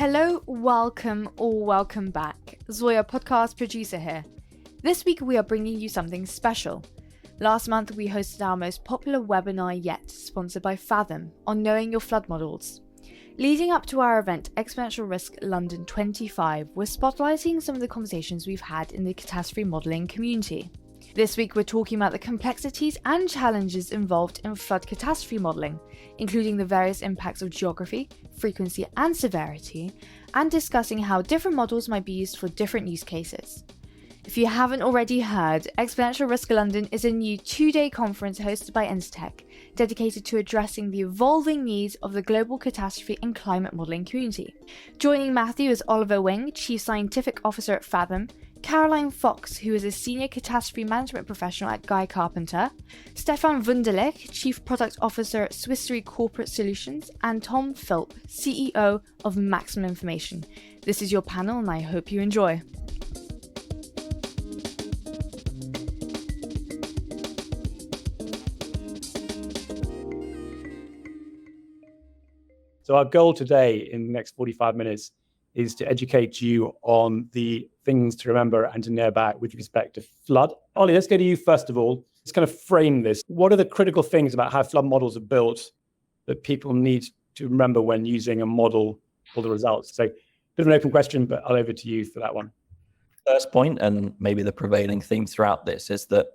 Hello, welcome or welcome back. Zoya, podcast producer here. This week we are bringing you something special. Last month we hosted our most popular webinar yet, sponsored by Fathom, on knowing your flood models. Leading up to our event, Exponential Risk London 25, we're spotlighting some of the conversations we've had in the catastrophe modelling community. This week we're talking about the complexities and challenges involved in flood catastrophe modelling, including the various impacts of geography, frequency and severity, and discussing how different models might be used for different use cases. If you haven't already heard, Exponential Risk London is a new 2-day conference hosted by Instech, dedicated to addressing the evolving needs of the global catastrophe and climate modelling community. Joining Matthew is Oliver Wing, Chief Scientific Officer at Fathom, Caroline Fox, who is a Senior Catastrophe Management Professional at Guy Carpenter, Stefan Wunderlich, Chief Product Officer at Swiss Re Corporate Solutions, and Tom Philp, CEO of Maximum Information. This is your panel and I hope you enjoy. So our goal today in the next 45 minutes is to educate you on the things to remember and to know about with respect to flood. Ollie, let's go to you first of all. Let's kind of frame this. What are the critical things about how flood models are built that people need to remember when using a model for the results? So, bit of an open question, but I'll over to you for that one. First point, and maybe the prevailing theme throughout this, is that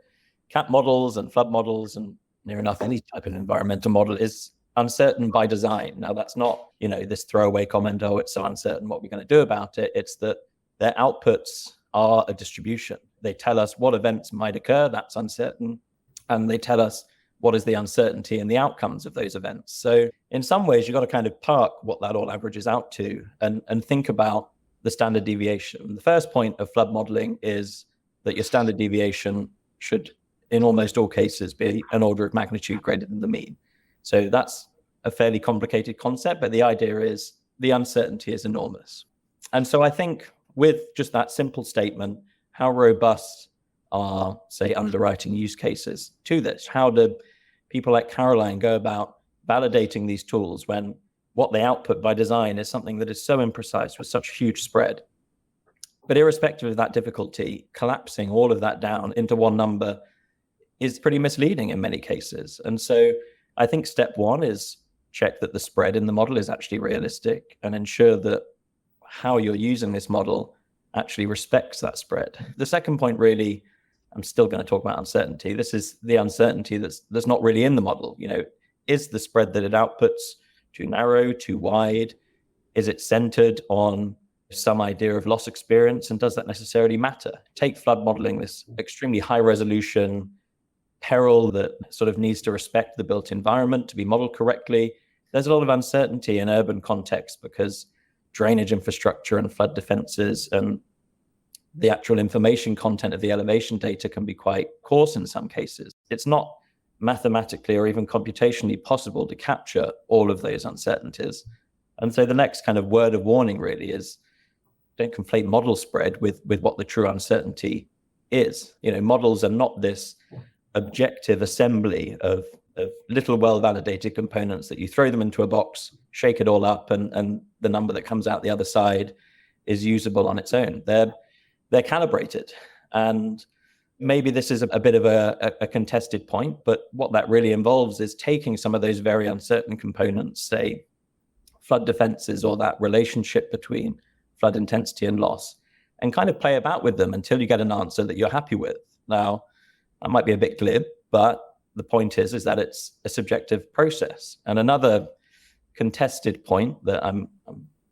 cat models and flood models and near enough any type of environmental model is uncertain by design. Now, that's not, this throwaway comment, oh, it's so uncertain, what we're going to do about it. It's that their outputs are a distribution. They tell us what events might occur, that's uncertain, and they tell us what is the uncertainty and the outcomes of those events. So in some ways, you've got to kind of park what that all averages out to and think about the standard deviation. The first point of flood modeling is that your standard deviation should, in almost all cases, be an order of magnitude greater than the mean. So that's a fairly complicated concept, but the idea is the uncertainty is enormous. And so I think with just that simple statement, how robust are, say, underwriting use cases to this? How do people like Caroline go about validating these tools when what they output by design is something that is so imprecise with such huge spread? But irrespective of that difficulty, collapsing all of that down into one number is pretty misleading in many cases. And so I think step one is check that the spread in the model is actually realistic and ensure that how you're using this model actually respects that spread. The second point, really, I'm still going to talk about uncertainty. This is the uncertainty that's not really in the model. Is the spread that it outputs too narrow, too wide? Is it centered on some idea of loss experience? And does that necessarily matter? Take flood modeling, this extremely high resolution peril that sort of needs to respect the built environment to be modeled correctly. There's a lot of uncertainty in urban context because drainage infrastructure and flood defenses and the actual information content of the elevation data can be quite coarse in some cases. It's not mathematically or even computationally possible to capture all of those uncertainties. And so the next kind of word of warning really is don't conflate model spread with what the true uncertainty is. Models are not this objective assembly of little well-validated components that you throw them into a box, shake it all up, and the number that comes out the other side is usable on its own. They're calibrated. And maybe this is a bit of a contested point, but what that really involves is taking some of those very uncertain components, say flood defenses or that relationship between flood intensity and loss, and kind of play about with them until you get an answer that you're happy with. Now, that might be a bit glib, but the point is that it's a subjective process. And another contested point that I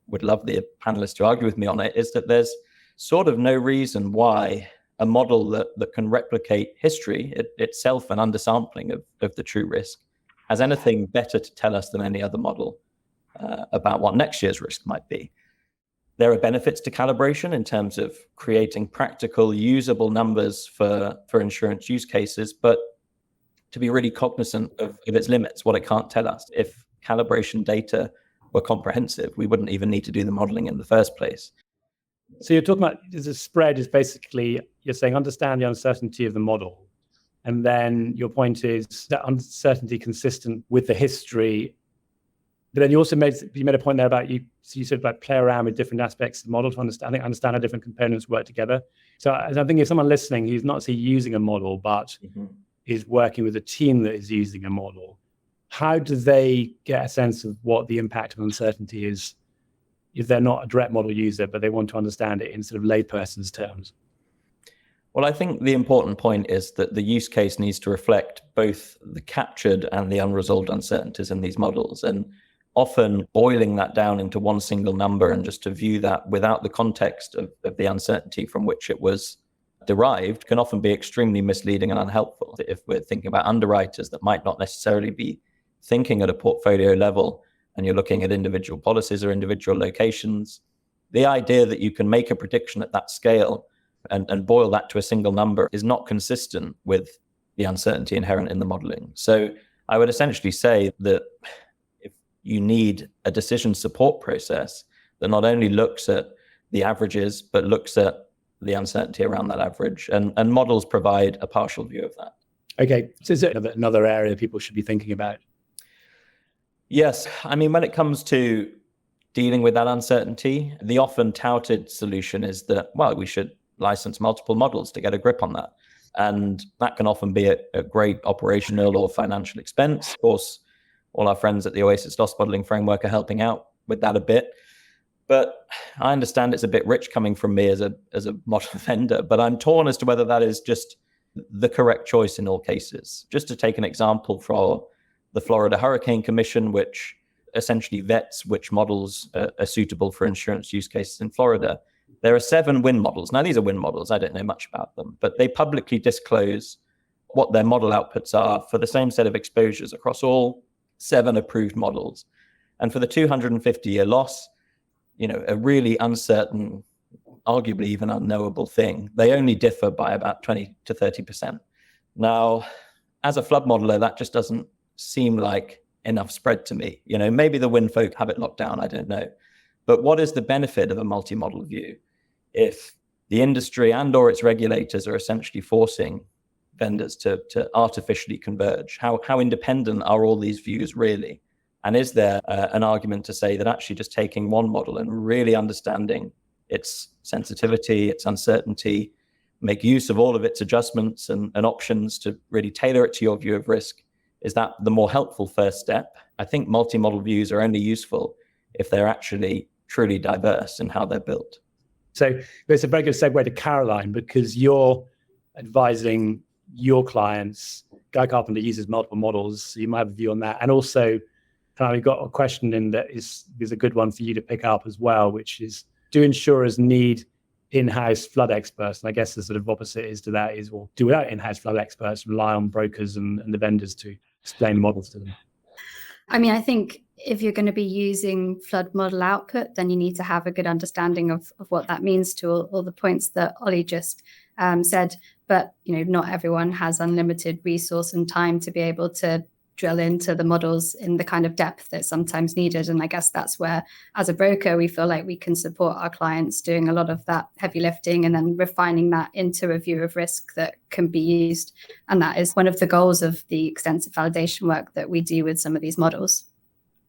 would love the panelists to argue with me on it is that there's sort of no reason why a model that can replicate history itself and undersampling of the true risk has anything better to tell us than any other model about what next year's risk might be. There are benefits to calibration in terms of creating practical, usable numbers for insurance use cases, but to be really cognizant of its limits, what it can't tell us. If calibration data were comprehensive, we wouldn't even need to do the modeling in the first place. So you're talking about the spread is basically, you're saying understand the uncertainty of the model. And then your point is that uncertainty consistent with the history But then you also made a point there about you sort of like play around with different aspects of the model to understand how different components work together. So I think if someone listening who's not using a model, but is working with a team that is using a model, how do they get a sense of what the impact of uncertainty is if they're not a direct model user, but they want to understand it in sort of layperson's terms? Well, I think the important point is that the use case needs to reflect both the captured and the unresolved uncertainties in these models. And often boiling that down into one single number and just to view that without the context of the uncertainty from which it was derived can often be extremely misleading and unhelpful. If we're thinking about underwriters that might not necessarily be thinking at a portfolio level and you're looking at individual policies or individual locations, the idea that you can make a prediction at that scale and boil that to a single number is not consistent with the uncertainty inherent in the modeling. So I would essentially say that if you need a decision support process that not only looks at the averages, but looks at the uncertainty around that average, and models provide a partial view of that. Okay, so is it another area people should be thinking about? Yes, I mean, when it comes to dealing with that uncertainty, the often touted solution is that, well, we should license multiple models to get a grip on that. And that can often be a great operational or financial expense. Of course, all our friends at the Oasis Loss Modeling Framework are helping out with that a bit. But I understand it's a bit rich coming from me as a model vendor, but I'm torn as to whether that is just the correct choice in all cases. Just to take an example for the Florida Hurricane Commission, which essentially vets which models are suitable for insurance use cases in Florida. There are 7 wind models. Now, these are wind models. I don't know much about them, but they publicly disclose what their model outputs are for the same set of exposures across all 7 approved models. And for the 250-year loss, a really uncertain, arguably even unknowable thing, they only differ by about 20 to 30%. Now, as a flood modeler, that just doesn't seem like enough spread to me. Maybe the wind folk have it locked down, I don't know. But what is the benefit of a multi-model view if the industry and or its regulators are essentially forcing vendors to artificially converge? How independent are all these views really? And is there an argument to say that actually just taking one model and really understanding its sensitivity, its uncertainty, make use of all of its adjustments and options to really tailor it to your view of risk, is that the more helpful first step? I think multi-model views are only useful if they're actually truly diverse in how they're built. So it's a very good segue to Caroline, because you're advising your clients. Guy Carpenter uses multiple models, so you might have a view on that. And also, we've got a question in that is a good one for you to pick up as well, which is, do insurers need in-house flood experts? And I guess the sort of opposite is to that is, well, do without in-house flood experts, rely on brokers and the vendors to explain the models to them? I mean, I think if you're going to be using flood model output, then you need to have a good understanding of what that means to all the points that Ollie just said. But, not everyone has unlimited resource and time to be able to drill into the models in the kind of depth that's sometimes needed. And I guess that's where, as a broker, we feel like we can support our clients doing a lot of that heavy lifting and then refining that into a view of risk that can be used. And that is one of the goals of the extensive validation work that we do with some of these models.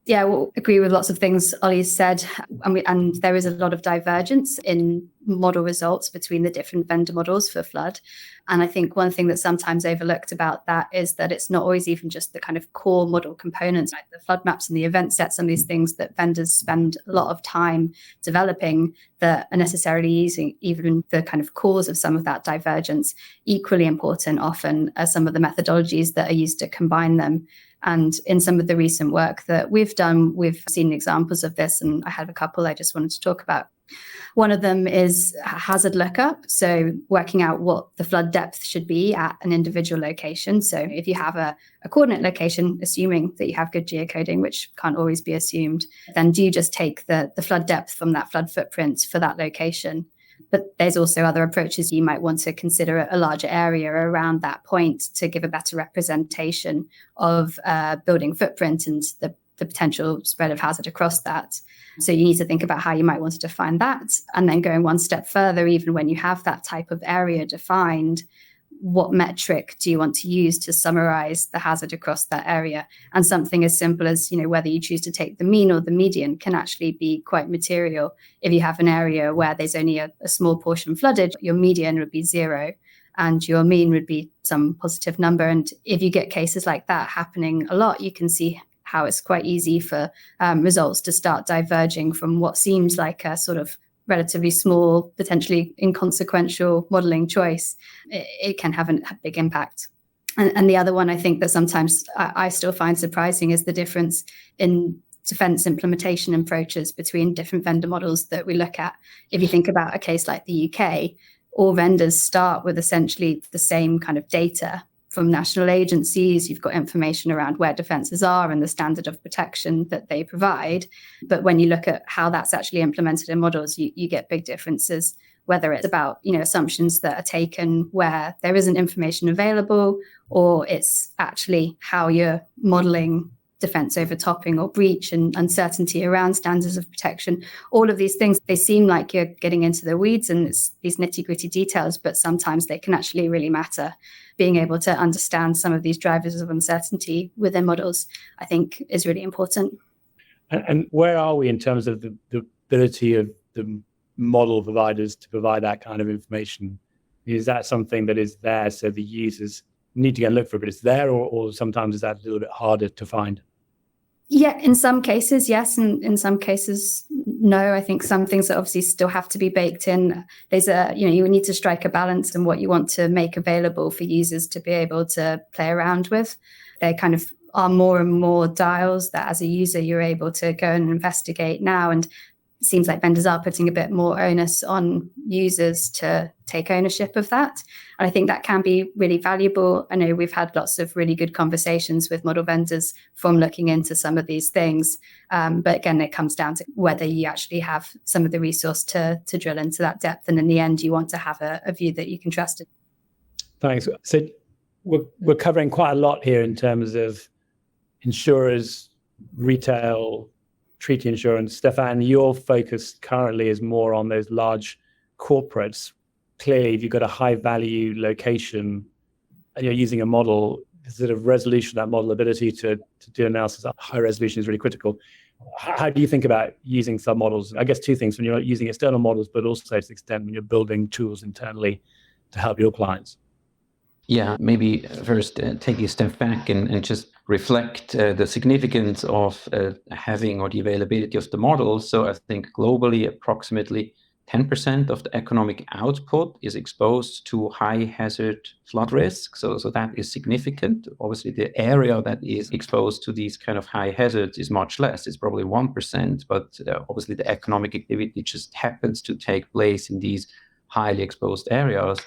Yeah, we'll agree with lots of things Ollie said. And there is a lot of divergence in model results between the different vendor models for flood. And I think one thing that's sometimes overlooked about that is that it's not always even just the kind of core model components, like the flood maps and the event sets, some of these things that vendors spend a lot of time developing that are necessarily using even the kind of cause of some of that divergence. Equally important often are some of the methodologies that are used to combine them. And in some of the recent work that we've done, we've seen examples of this, and I have a couple I just wanted to talk about. One of them is hazard lookup, so working out what the flood depth should be at an individual location. So if you have a coordinate location, assuming that you have good geocoding, which can't always be assumed, then do you just take the flood depth from that flood footprint for that location? But there's also other approaches. You might want to consider a larger area around that point to give a better representation of building footprint and the potential spread of hazard across that. So you need to think about how you might want to define that. And then going one step further, even when you have that type of area defined, what metric do you want to use to summarize the hazard across that area? And something as simple as, whether you choose to take the mean or the median can actually be quite material. If you have an area where there's only a small portion flooded, your median would be 0 and your mean would be some positive number. And if you get cases like that happening a lot, you can see how it's quite easy for results to start diverging from what seems like a sort of relatively small, potentially inconsequential modeling choice. It can have a big impact. And the other one I think that sometimes I still find surprising is the difference in defense implementation approaches between different vendor models that we look at. If you think about a case like the UK, all vendors start with essentially the same kind of data from national agencies. You've got information around where defences are and the standard of protection that they provide. But when you look at how that's actually implemented in models, you get big differences, whether it's about assumptions that are taken where there isn't information available, or it's actually how you're modelling defence overtopping or breach and uncertainty around standards of protection. All of these things, they seem like you're getting into the weeds and it's these nitty-gritty details, but sometimes they can actually really matter. Being able to understand some of these drivers of uncertainty within models, I think, is really important. And where are we in terms of the ability of the model providers to provide that kind of information? Is that something that is there so the users need to go and look for it, but it's there, or sometimes is that a little bit harder to find? Yeah, in some cases, yes, and in some cases, no. I think some things that obviously still have to be baked in. There's you need to strike a balance in what you want to make available for users to be able to play around with. There kind of are more and more dials that as a user you're able to go and investigate now, and it seems like vendors are putting a bit more onus on users to take ownership of that. And I think that can be really valuable. I know we've had lots of really good conversations with model vendors from looking into some of these things. But again, it comes down to whether you actually have some of the resource to drill into that depth. And in the end, you want to have a view that you can trust in. Thanks. So we're covering quite a lot here in terms of insurers, retail, treaty insurance. Stefan, your focus currently is more on those large corporates. Clearly, if you've got a high value location and you're using a model, the sort of resolution of that model, ability to do analysis at high resolution is really critical. How do you think about using submodels? I guess two things: when you're using external models, but also to the extent when you're building tools internally to help your clients. Yeah, maybe first take a step back and just reflect the significance of having or the availability of the models. So I think globally, approximately 10% of the economic output is exposed to high hazard flood risk. So that is significant. Obviously, the area that is exposed to these kind of high hazards is much less. It's probably 1%, but obviously the economic activity just happens to take place in these highly exposed areas.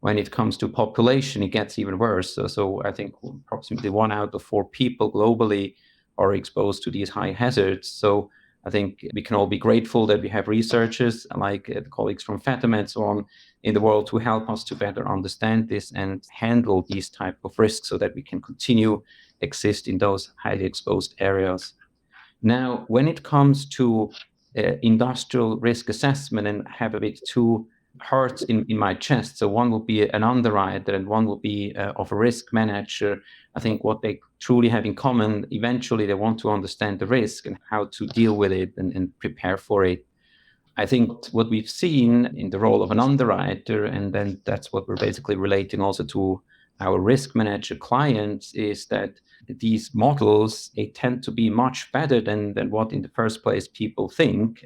When it comes to population, it gets even worse. So I think approximately 1 out of 4 people globally are exposed to these high hazards. So I think we can all be grateful that we have researchers like the colleagues from Fathom and so on in the world to help us to better understand this and handle these type of risks so that we can continue exist in those highly exposed areas. Now, when it comes to industrial risk assessment, and have a bit two hearts in my chest. So one will be an underwriter and one will be of a risk manager. I think what they truly have in common, eventually they want to understand the risk and how to deal with it and prepare for it. I think what we've seen in the role of an underwriter, and then that's what we're basically relating also to our risk manager clients, is that these models, they tend to be much better than what in the first place people think,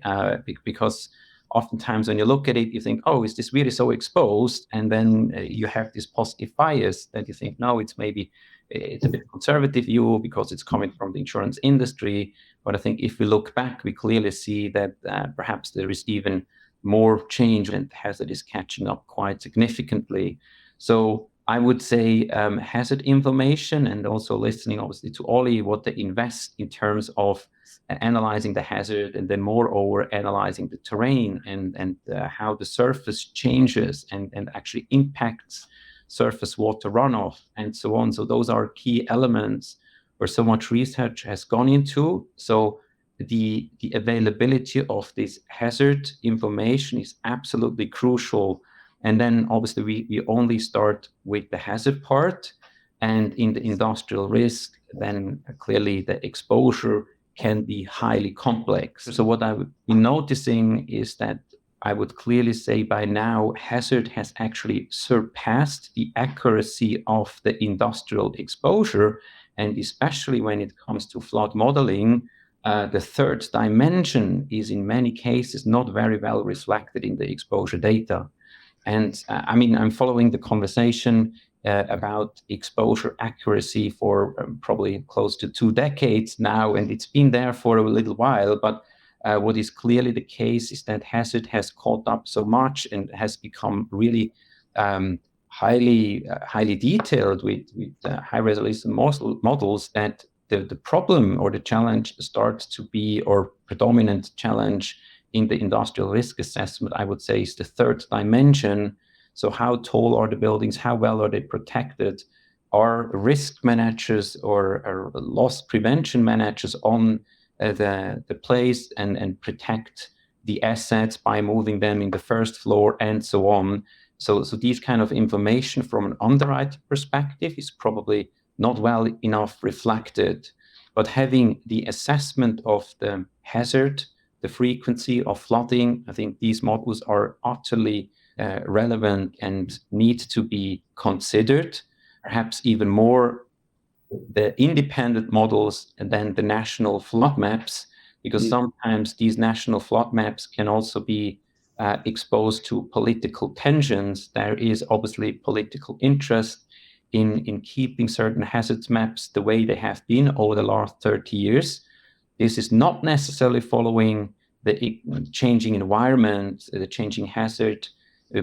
because oftentimes when you look at it, you think, oh, is this really so exposed? And then you have this positive bias that you think, no, it's a bit conservative view because it's coming from the insurance industry. But I think if we look back, we clearly see that perhaps there is even more change and hazard is catching up quite significantly. So I would say hazard information, and also listening obviously to Ollie, what they invest in terms of analyzing the hazard, and then moreover analyzing the terrain and how the surface changes and actually impacts surface water runoff and so on. So those are key elements where so much research has gone into. So the availability of this hazard information is absolutely crucial And then obviously we only start with the hazard part. And in the industrial risk, then clearly the exposure can be highly complex. So what I would be noticing is that I would clearly say by now, hazard has actually surpassed the accuracy of the industrial exposure. And especially when it comes to flood modeling, the third dimension is in many cases not very well reflected in the exposure data. And I'm following the conversation about exposure accuracy for probably close to 2 decades now, and it's been there for a little while. But what is clearly the case is that hazard has caught up so much and has become really highly detailed with high resolution models that the problem or the challenge starts to be, or predominant challenge in the industrial risk assessment, I would say, is the third dimension. So how tall are the buildings? How well are they protected? Are risk managers or loss prevention managers on the place and protect the assets by moving them in the first floor and so on? So these kind of information from an underwriting perspective is probably not well enough reflected. But having the assessment of the hazard, the frequency of flooding, I think these models are utterly relevant and need to be considered, perhaps even more the independent models than the national flood maps, because sometimes these national flood maps can also be exposed to political tensions. There is obviously political interest in keeping certain hazards maps the way they have been over the last 30 years. This is not necessarily following the changing environment, the changing hazard,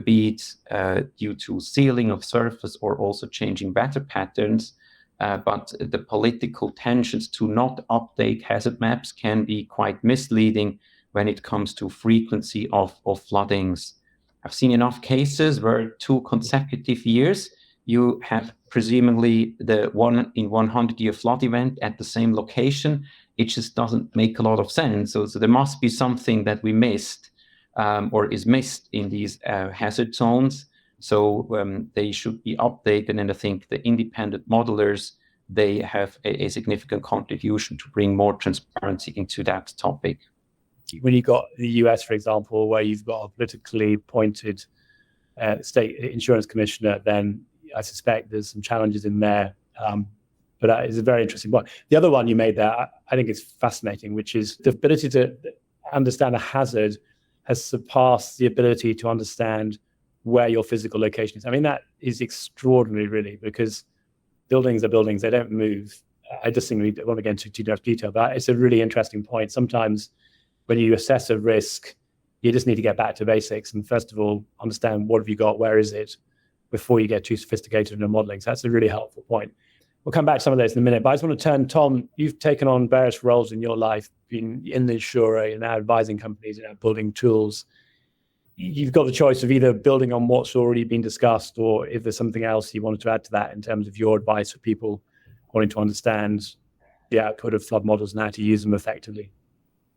be it due to sealing of surface or also changing weather patterns. But the political tensions to not update hazard maps can be quite misleading when it comes to frequency of floodings. I've seen enough cases where 2 consecutive years you have presumably the 1 in 100-year flood event at the same location. It just doesn't make a lot of sense. So there must be something that we missed or is missed in these hazard zones. So they should be updated. And I think the independent modelers, they have a significant contribution to bring more transparency into that topic. When you've got the US, for example, where you've got a politically appointed state insurance commissioner, then I suspect there's some challenges in there. But that is a very interesting point. The other one you made there, I think is fascinating, which is the ability to understand a hazard has surpassed the ability to understand where your physical location is. I mean, that is extraordinary, really, because buildings are buildings. They don't move. I just think we don't want to get into too much detail, but it's a really interesting point. Sometimes when you assess a risk, you just need to get back to basics. And first of all, understand what have you got, where is it, before you get too sophisticated in the modeling. So that's a really helpful point. We'll come back to some of those in a minute, but I just want to turn, Tom, you've taken on various roles in your life, been in the insurer, you're now advising companies, you're now building tools. You've got the choice of either building on what's already been discussed, or if there's something else you wanted to add to that in terms of your advice for people wanting to understand the output of flood models and how to use them effectively.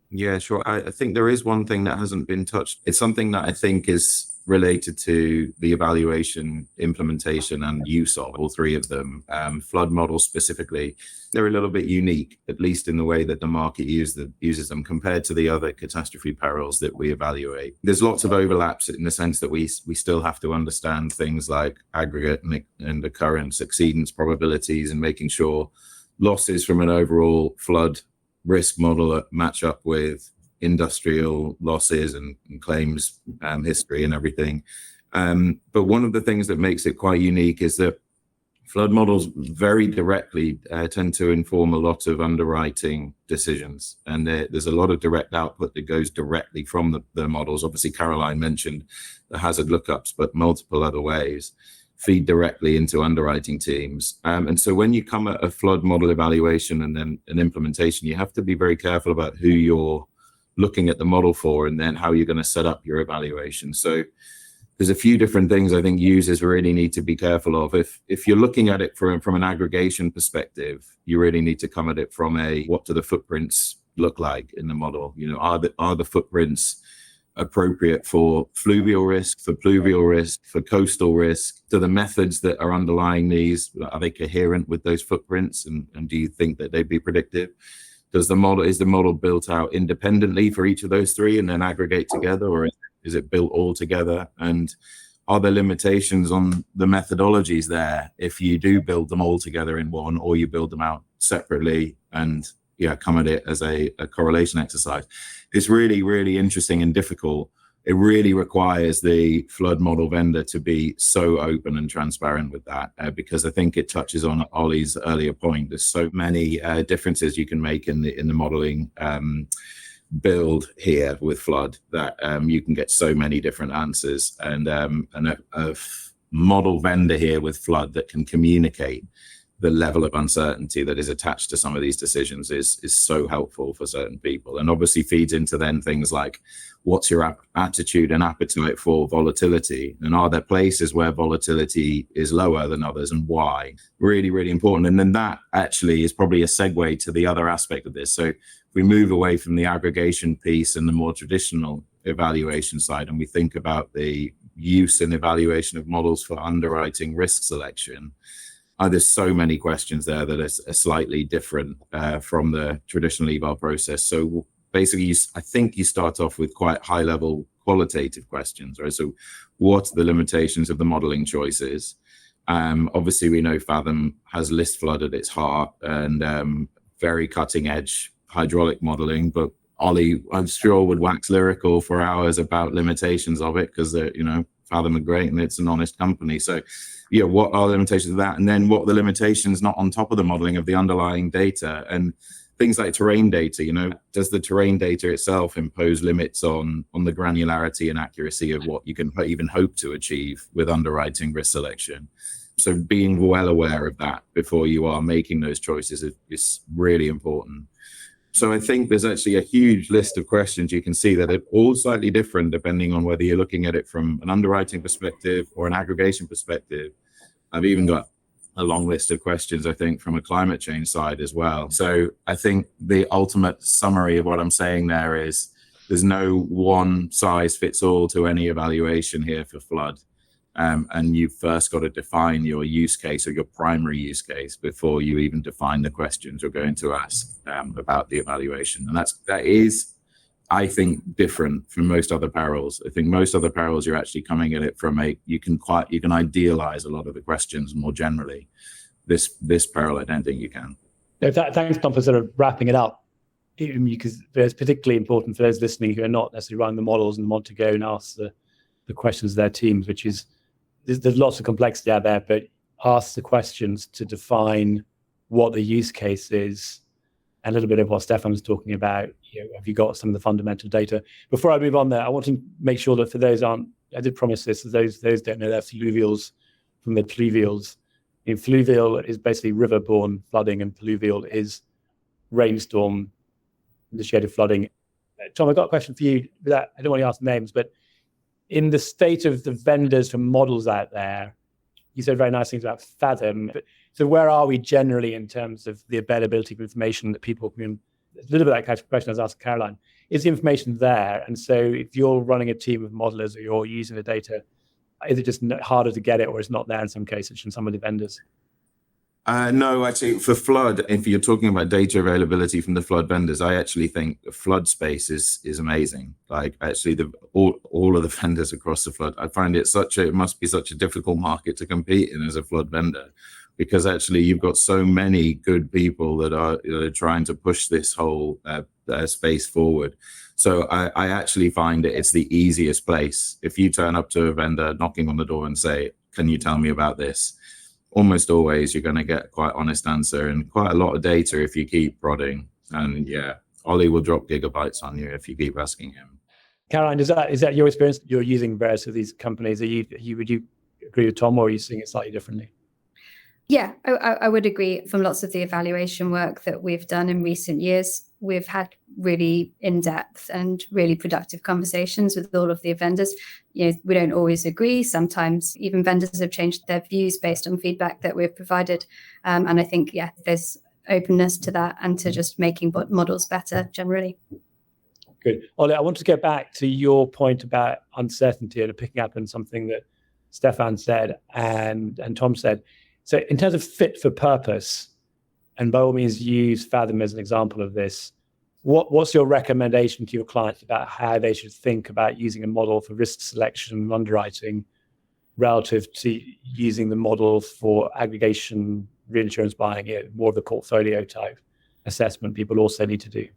Yeah, sure. I think there is one thing that hasn't been touched. It's something that I think is related to the evaluation, implementation, and use of all 3 of them. Flood models specifically, they're a little bit unique, at least in the way that the market uses them compared to the other catastrophe perils that we evaluate. There's lots of overlaps in the sense that we still have to understand things like aggregate and occurrence, exceedance probabilities, and making sure losses from an overall flood risk model match up with industrial losses and claims history and everything. But one of the things that makes it quite unique is that flood models very directly tend to inform a lot of underwriting decisions. And there's a lot of direct output that goes directly from the models. Obviously, Caroline mentioned the hazard lookups, but multiple other ways feed directly into underwriting teams. And so when you come at a flood model evaluation and then an implementation, you have to be very careful about who you're looking at the model for and then how you're going to set up your evaluation. So there's a few different things I think users really need to be careful of. If you're looking at it from an aggregation perspective, you really need to come at it from what do the footprints look like in the model? You know, are the footprints appropriate for fluvial risk, for pluvial risk, for coastal risk? Do the methods that are underlying these, are they coherent with those footprints? And do you think that they'd be predictive? Is the model built out independently for each of those three and then aggregate together, or is it built all together? And are there limitations on the methodologies there if you do build them all together in one, or you build them out separately and come at it as a correlation exercise? It's really, really interesting and difficult. It really requires the flood model vendor to be so open and transparent with that, because I think it touches on Ollie's earlier point. There's so many differences you can make in the modeling build here with flood that you can get so many different answers, and a model vendor here with flood that can communicate the level of uncertainty that is attached to some of these decisions is so helpful for certain people, and obviously feeds into then things like, what's your attitude and appetite for volatility, and are there places where volatility is lower than others, and why? Really, really important. And then that actually is probably a segue to the other aspect of this. So if we move away from the aggregation piece and the more traditional evaluation side, and we think about the use and evaluation of models for underwriting risk selection, there's so many questions there that are slightly different from the traditional eval process. So basically, I think you start off with quite high-level qualitative questions, right? So what are the limitations of the modeling choices? Obviously, we know Fathom has list flood at its heart and very cutting-edge hydraulic modeling, but Ollie, I'm sure, would wax lyrical for hours about limitations of it, because Fathom are great and it's an honest company. So what are the limitations of that? And then what are the limitations not on top of the modeling of the underlying data? And things like terrain data, does the terrain data itself impose limits on the granularity and accuracy of what you can even hope to achieve with underwriting risk selection? So being well aware of that before you are making those choices is really important. So I think there's actually a huge list of questions you can see that are all slightly different depending on whether you're looking at it from an underwriting perspective or an aggregation perspective. I've even got a long list of questions, I think, from a climate change side as well. So I think the ultimate summary of what I'm saying there is there's no one size fits all to any evaluation here for flood. And you've first got to define your use case or your primary use case before you even define the questions you're going to ask about the evaluation. And that is, I think, different from most other perils. I think most other perils, you're actually coming at it from you can idealize a lot of the questions more generally. This peril, I don't think you can. Thanks, Tom, for sort of wrapping it up, because it's particularly important for those listening who are not necessarily running the models and want to go and ask the questions of their teams, which is, there's lots of complexity out there, but ask the questions to define what the use case is, and a little bit of what Stefan was talking about. Have you got some of the fundamental data? Before I move on there, I want to make sure that for those I did promise this, those don't know, they're fluvials from the pluvials. Fluvial is basically river-borne flooding, and pluvial is rainstorm-initiated flooding. Tom, I've got a question for you. I don't want to ask names, but in the state of the vendors for models out there, you said very nice things about Fathom. So where are we generally in terms of the availability of information that people can? A little bit like that question I was asking Caroline. Is the information there? And so if you're running a team of modelers or you're using the data, is it just harder to get it, or it's not there in some cases from some of the vendors? No, actually, for flood, if you're talking about data availability from the flood vendors, I actually think the flood space is amazing. Like, actually, all of the vendors across the flood, I find it must be such a difficult market to compete in as a flood vendor, because actually you've got so many good people that are trying to push this whole space forward. So I actually find it's the easiest place. If you turn up to a vendor knocking on the door and say, "Can you tell me about this?" almost always you're going to get quite honest answer and quite a lot of data if you keep prodding. And Ollie will drop gigabytes on you if you keep asking him. Caroline, is that your experience? You're using various of these companies. Would you agree with Tom, or are you seeing it slightly differently? Yeah, I would agree. From lots of the evaluation work that we've done in recent years, we've had really in-depth and really productive conversations with all of the vendors. We don't always agree. Sometimes even vendors have changed their views based on feedback that we've provided. And I think, there's openness to that and to just making models better generally. Good. Ollie, I want to get back to your point about uncertainty and picking up on something that Stefan said and Tom said. So in terms of fit for purpose, and by all means use Fathom as an example of this, what's your recommendation to your clients about how they should think about using a model for risk selection and underwriting relative to using the model for aggregation, reinsurance buying, more of the portfolio type assessment people also need to do?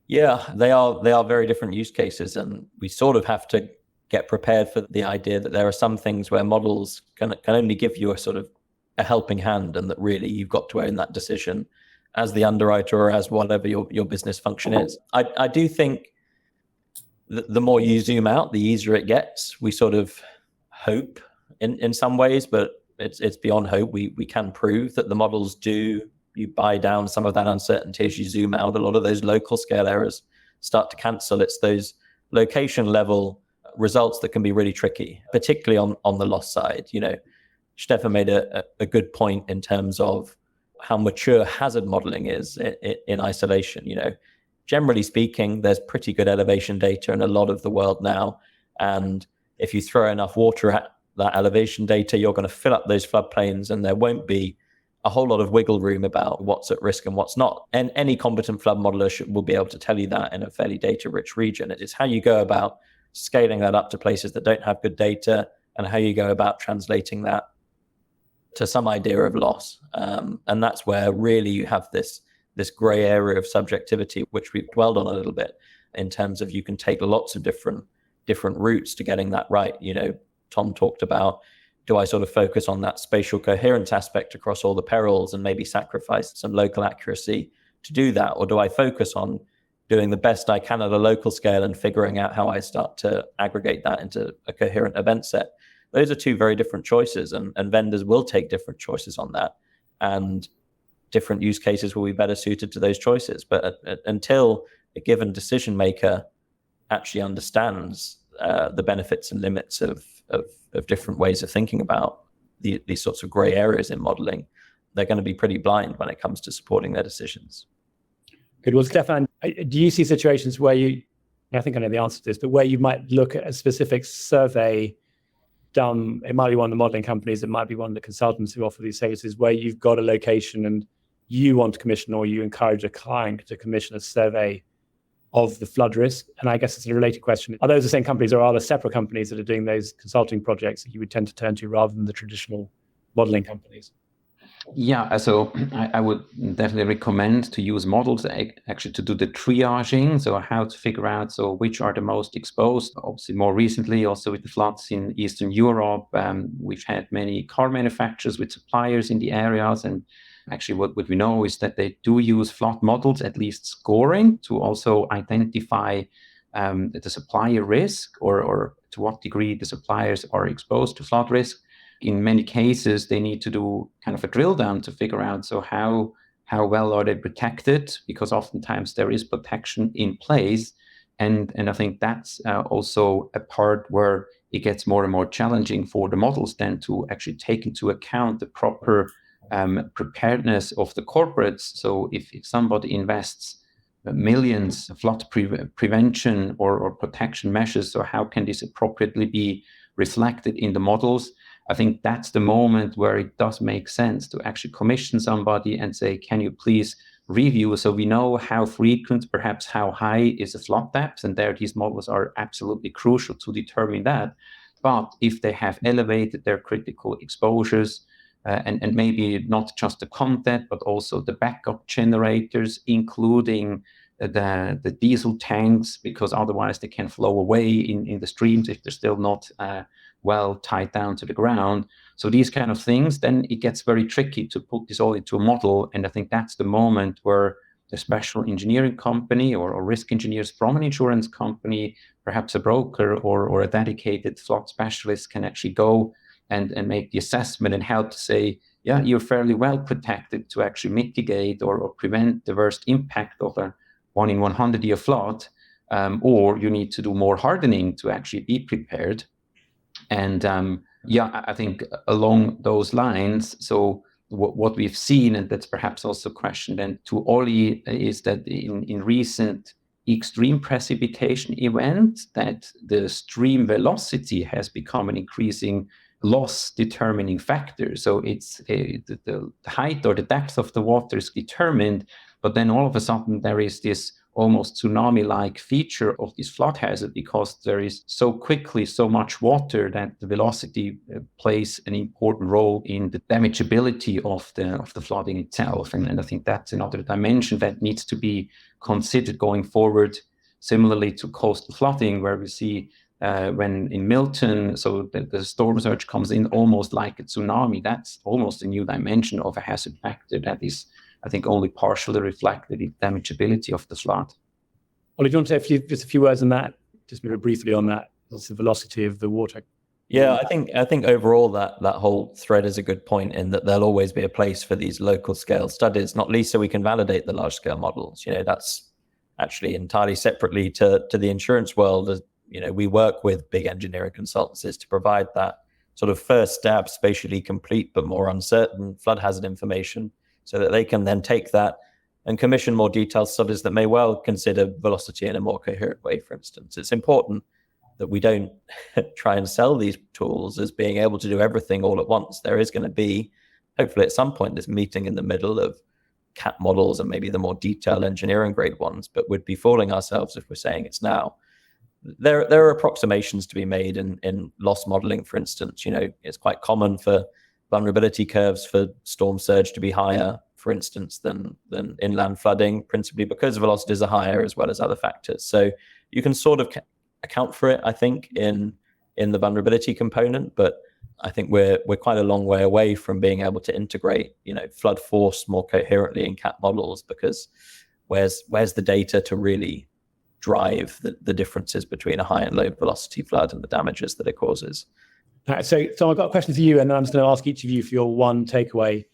Yeah, they are very different use cases, and we sort of have to get prepared for the idea that there are some things where models can only give you a sort of a helping hand, and that really you've got to own that decision as the underwriter or as whatever your business function is. I do think that the more you zoom out, the easier it gets. We sort of hope in some ways, but it's beyond hope. We can prove that the models do. You buy down some of that uncertainty as you zoom out. A lot of those local scale errors start to cancel. It's those location level results that can be really tricky, particularly on the loss side. You know, Stefan made a good point in terms of how mature hazard modeling is in isolation. You know, generally speaking, there's pretty good elevation data in a lot of the world now. And if you throw enough water at that elevation data, you're going to fill up those floodplains, and there won't be a whole lot of wiggle room about what's at risk and what's not. And any competent flood modeler will be able to tell you that in a fairly data-rich region. It is how you go about scaling that up to places that don't have good data, and how you go about translating that to some idea of loss. And that's where really you have this gray area of subjectivity, which we've dwelled on a little bit, in terms of you can take lots of different routes to getting that right. You know, Tom talked about, do I sort of focus on that spatial coherence aspect across all the perils and maybe sacrifice some local accuracy to do that? Or do I focus on doing the best I can at a local scale and figuring out how I start to aggregate that into a coherent event set? Those are two very different choices, and vendors will take different choices on that. And different use cases will be better suited to those choices. But until a given decision maker actually understands the benefits and limits of different ways of thinking about these sorts of gray areas in modeling, they're going to be pretty blind when it comes to supporting their decisions. Good. Well, Stefan, do you see situations where I think I know the answer to this, but where you might look at a specific survey done, it might be one of the modeling companies, it might be one of the consultants who offer these services, where you've got a location and you want to commission, or you encourage a client to commission a survey of the flood risk? And I guess it's a related question. Are those the same companies, or are there separate companies that are doing those consulting projects that you would tend to turn to rather than the traditional modeling companies? Yeah, so I would definitely recommend to use models actually to do the triaging, so how to figure out which are the most exposed. Obviously, more recently, also with the floods in Eastern Europe, we've had many car manufacturers with suppliers in the areas, and actually what we know is that they do use flood models, at least scoring, to also identify the supplier risk, or to what degree the suppliers are exposed to flood risk. In many cases, they need to do kind of a drill down to figure out how well are they protected, because oftentimes there is protection in place. And I think that's also a part where it gets more and more challenging for the models then to actually take into account the proper preparedness of the corporates. So if somebody invests millions of flood prevention or protection measures, so how can this appropriately be reflected in the models? I think that's the moment where it does make sense to actually commission somebody and say, can you please review, so we know how frequent, perhaps how high is the flood depth, and there these models are absolutely crucial to determine that. But if they have elevated their critical exposures, and maybe not just the content, but also the backup generators, including the diesel tanks, because otherwise they can flow away in the streams if they're still not well tied down to the ground. So these kind of things, then it gets very tricky to put this all into a model. And I think that's the moment where a special engineering company or risk engineers from an insurance company, perhaps a broker or a dedicated flood specialist, can actually go and make the assessment and help to say, yeah, you're fairly well protected to actually mitigate or prevent the worst impact of a 1 in 100 year flood, or you need to do more hardening to actually be prepared. And I think along those lines, so what we've seen, and that's perhaps also a question then to Ollie, is that in recent extreme precipitation event, that the stream velocity has become an increasing loss determining factor. So it's the height or the depth of the water is determined, but then all of a sudden there is this almost tsunami-like feature of this flood hazard, because there is so quickly so much water that the velocity plays an important role in the damageability of the flooding itself. And I think that's another dimension that needs to be considered going forward, similarly to coastal flooding, where we see when in Milton, so the storm surge comes in almost like a tsunami. That's almost a new dimension of a hazard factor that is, I think, only partially reflected in damageability of the flood. Ollie, do you want to say just a few words on that? Just very briefly on that, the velocity of the water. Yeah, I think overall that whole thread is a good point, in that there'll always be a place for these local scale studies, not least so we can validate the large scale models. That's actually entirely separately to the insurance world. As we work with big engineering consultancies to provide that sort of first stab, spatially complete but more uncertain flood hazard information, so that they can then take that and commission more detailed studies that may well consider velocity in a more coherent way, for instance. It's important that we don't try and sell these tools as being able to do everything all at once. There is going to be, hopefully at some point, this meeting in the middle of CAT models and maybe the more detailed engineering grade ones, but we'd be fooling ourselves if we're saying it's now. There are approximations to be made in loss modeling, for instance. It's quite common for vulnerability curves for storm surge to be higher, for instance, than inland flooding, principally because velocities are higher as well as other factors. So you can sort of account for it, I think, in the vulnerability component, but I think we're quite a long way away from being able to integrate, flood force more coherently in CAT models, because where's the data to really drive the differences between a high and low velocity flood and the damages that it causes? All right, so Tom, I've got a question for you, and then I'm just going to ask each of you for your one takeaway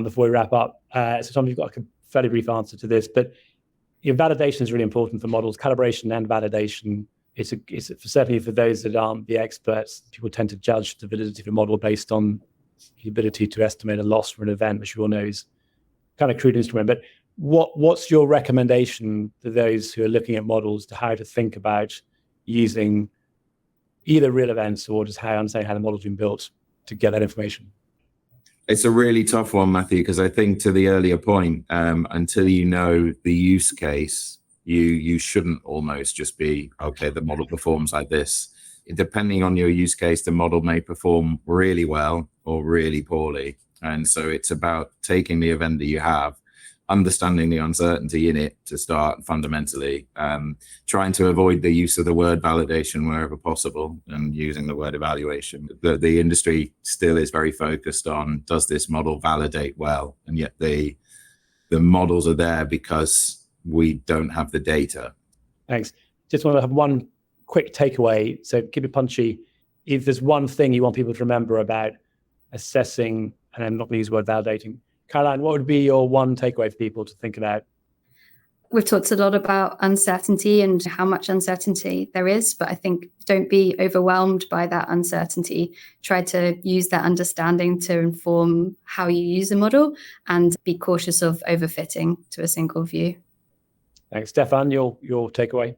before we wrap up. So Tom, you've got a fairly brief answer to this, but validation is really important for models. Calibration and validation, it's certainly for those that aren't the experts. People tend to judge the validity of a model based on the ability to estimate a loss for an event, which you all know is kind of crude instrument. But what's your recommendation to those who are looking at models to how to think about using either real events or just how the model's been built to get that information? It's a really tough one, Matthew, because I think, to the earlier point, until you know the use case, you shouldn't almost just be, okay, the model performs like this. Depending on your use case, the model may perform really well or really poorly. And so it's about taking the event that you have, understanding the uncertainty in it to start fundamentally, trying to avoid the use of the word validation wherever possible and using the word evaluation. The industry still is very focused on, does this model validate well? And yet the models are there because we don't have the data. Thanks. Just want to have one quick takeaway. So keep it punchy. If there's one thing you want people to remember about assessing, and I'm not going to use the word validating, Caroline, what would be your one takeaway for people to think about? We've talked a lot about uncertainty and how much uncertainty there is, but I think don't be overwhelmed by that uncertainty. Try to use that understanding to inform how you use a model, and be cautious of overfitting to a single view. Thanks. Stefan, your takeaway?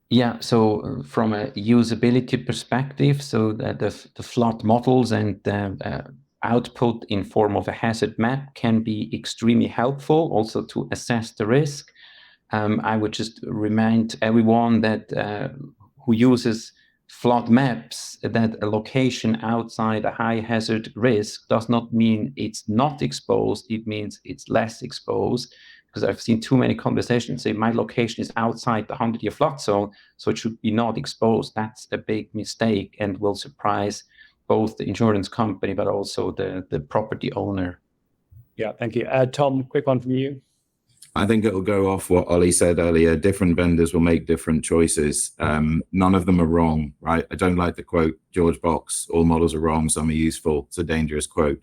Yeah, so from a usability perspective, so the flood models and output in form of a hazard map can be extremely helpful also to assess the risk. I would just remind everyone that who uses flood maps that a location outside a high hazard risk does not mean it's not exposed, it means it's less exposed. Because I've seen too many conversations say my location is outside the 100-year flood zone, so it should be not exposed. That's a big mistake and will surprise both the insurance company, but also the property owner. Yeah, thank you. Tom, quick one from you. I think it'll go off what Ollie said earlier. Different vendors will make different choices. None of them are wrong, right? I don't like the quote, George Box, all models are wrong, some are useful. It's a dangerous quote.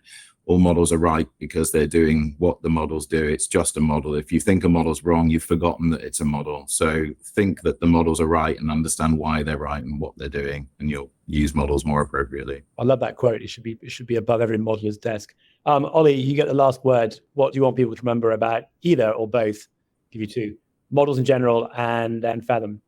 All models are right because they're doing what the models do. It's just a model. If you think a model's wrong, you've forgotten that it's a model. So think that the models are right and understand why they're right and what they're doing, and you'll use models more appropriately. I love that quote. It should be above every modeler's desk. Ollie, you get the last word. What do you want people to remember about either or both? I'll give you two. models in general and Fathom?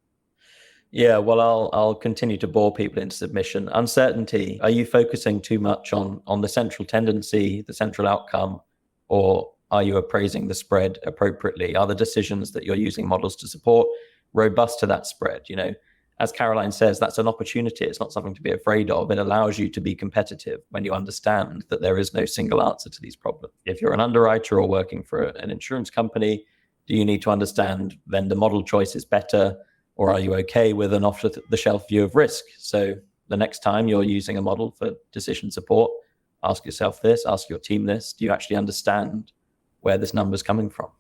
Yeah, well, I'll continue to bore people into submission. Uncertainty, are you focusing too much on the central tendency, the central outcome, or are you appraising the spread appropriately? Are the decisions that you're using models to support robust to that spread? You know, as Caroline says, that's an opportunity. It's not something to be afraid of. It allows you to be competitive when you understand that there is no single answer to these problems. If you're an underwriter or working for an insurance company, do you need to understand vendor model choice is better? Or are you okay with an off-the-shelf view of risk? So the next time you're using a model for decision support, ask yourself this, ask your team this. Do you actually understand where this number is coming from?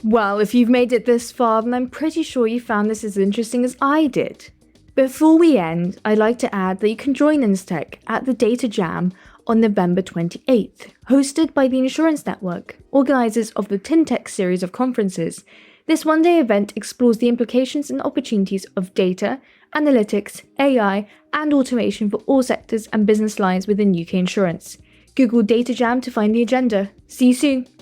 Well, if you've made it this far, then I'm pretty sure you found this as interesting as I did. Before we end, I'd like to add that you can join Instech at the Data Jam on November 28th, hosted by the Insurance Network, organisers of the TinTech series of conferences. This one-day event explores the implications and opportunities of data, analytics, AI, and automation for all sectors and business lines within UK insurance. Google Data Jam to find the agenda. See you soon!